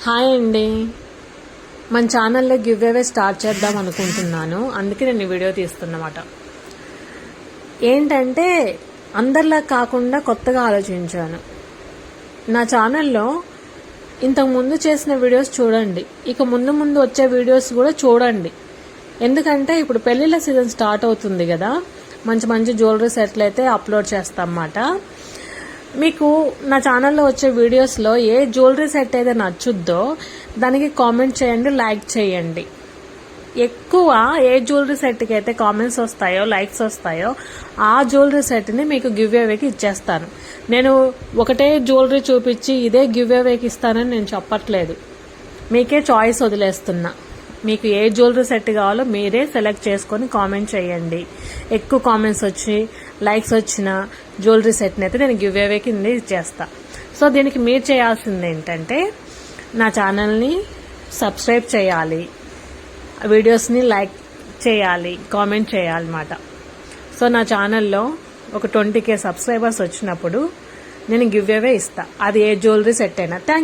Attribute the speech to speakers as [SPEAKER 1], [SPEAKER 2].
[SPEAKER 1] Hi అండి, మన ఛానల్లో గివ్ అవే స్టార్ట్ చేద్దాం అనుకుంటున్నాను. అందుకే నేను ఈ వీడియో తీస్తున్నమాట. ఏంటంటే అందరిలా కాకుండా కొత్తగా ఆలోచించాను. నా ఛానల్లో ఇంతకుముందు చేసిన వీడియోస్ చూడండి, ఇక ముందు ముందు వచ్చే వీడియోస్ కూడా చూడండి. ఎందుకంటే ఇప్పుడు పెళ్లిళ్ళ సీజన్ స్టార్ట్ అవుతుంది కదా, మంచి మంచి జ్యువెలరీ సెట్లు అయితే అప్లోడ్ చేస్తాం అన్నమాట. మీకు నా ఛానల్లో వచ్చే వీడియోస్లో ఏ జ్యువెలరీ సెట్ అయితే నచ్చుద్దో దానికి కామెంట్ చేయండి, లైక్ చేయండి. ఎక్కువ ఏ జ్యువెలరీ సెట్కి అయితే కామెంట్స్ వస్తాయో, లైక్స్ వస్తాయో ఆ జ్యువెలరీ సెట్ని మీకు గివ్ అవేకి ఇచ్చేస్తాను. నేను ఒకటే జ్యువెలరీ చూపించి ఇదే గివ్ అవేకి ఇస్తానని నేను చెప్పట్లేదు. మీకే చాయిస్ వదిలేస్తున్నా. మీకు ఏ జ్యువెలరీ సెట్ కావాలో మీరే సెలెక్ట్ చేసుకొని కామెంట్ చేయండి. ఎక్కువ కామెంట్స్ వచ్చి లైక్స్ వచ్చిన జ్యువెలరీ సెట్ని అయితే నేను గివ్ అవే కింద ఇచ్చేస్తా. సో దీనికి మీరు చేయాల్సింది ఏంటంటే నా ఛానల్ని సబ్స్క్రైబ్ చేయాలి, వీడియోస్ని లైక్ చేయాలి, కామెంట్ చేయాలన్నమాట. సో నా ఛానల్లో ఒక 20K సబ్స్క్రైబర్స్ వచ్చినప్పుడు నేను గివ్ అవే ఇస్తా, అది ఏ జ్యువెలరీ సెట్ అయినా. థ్యాంక్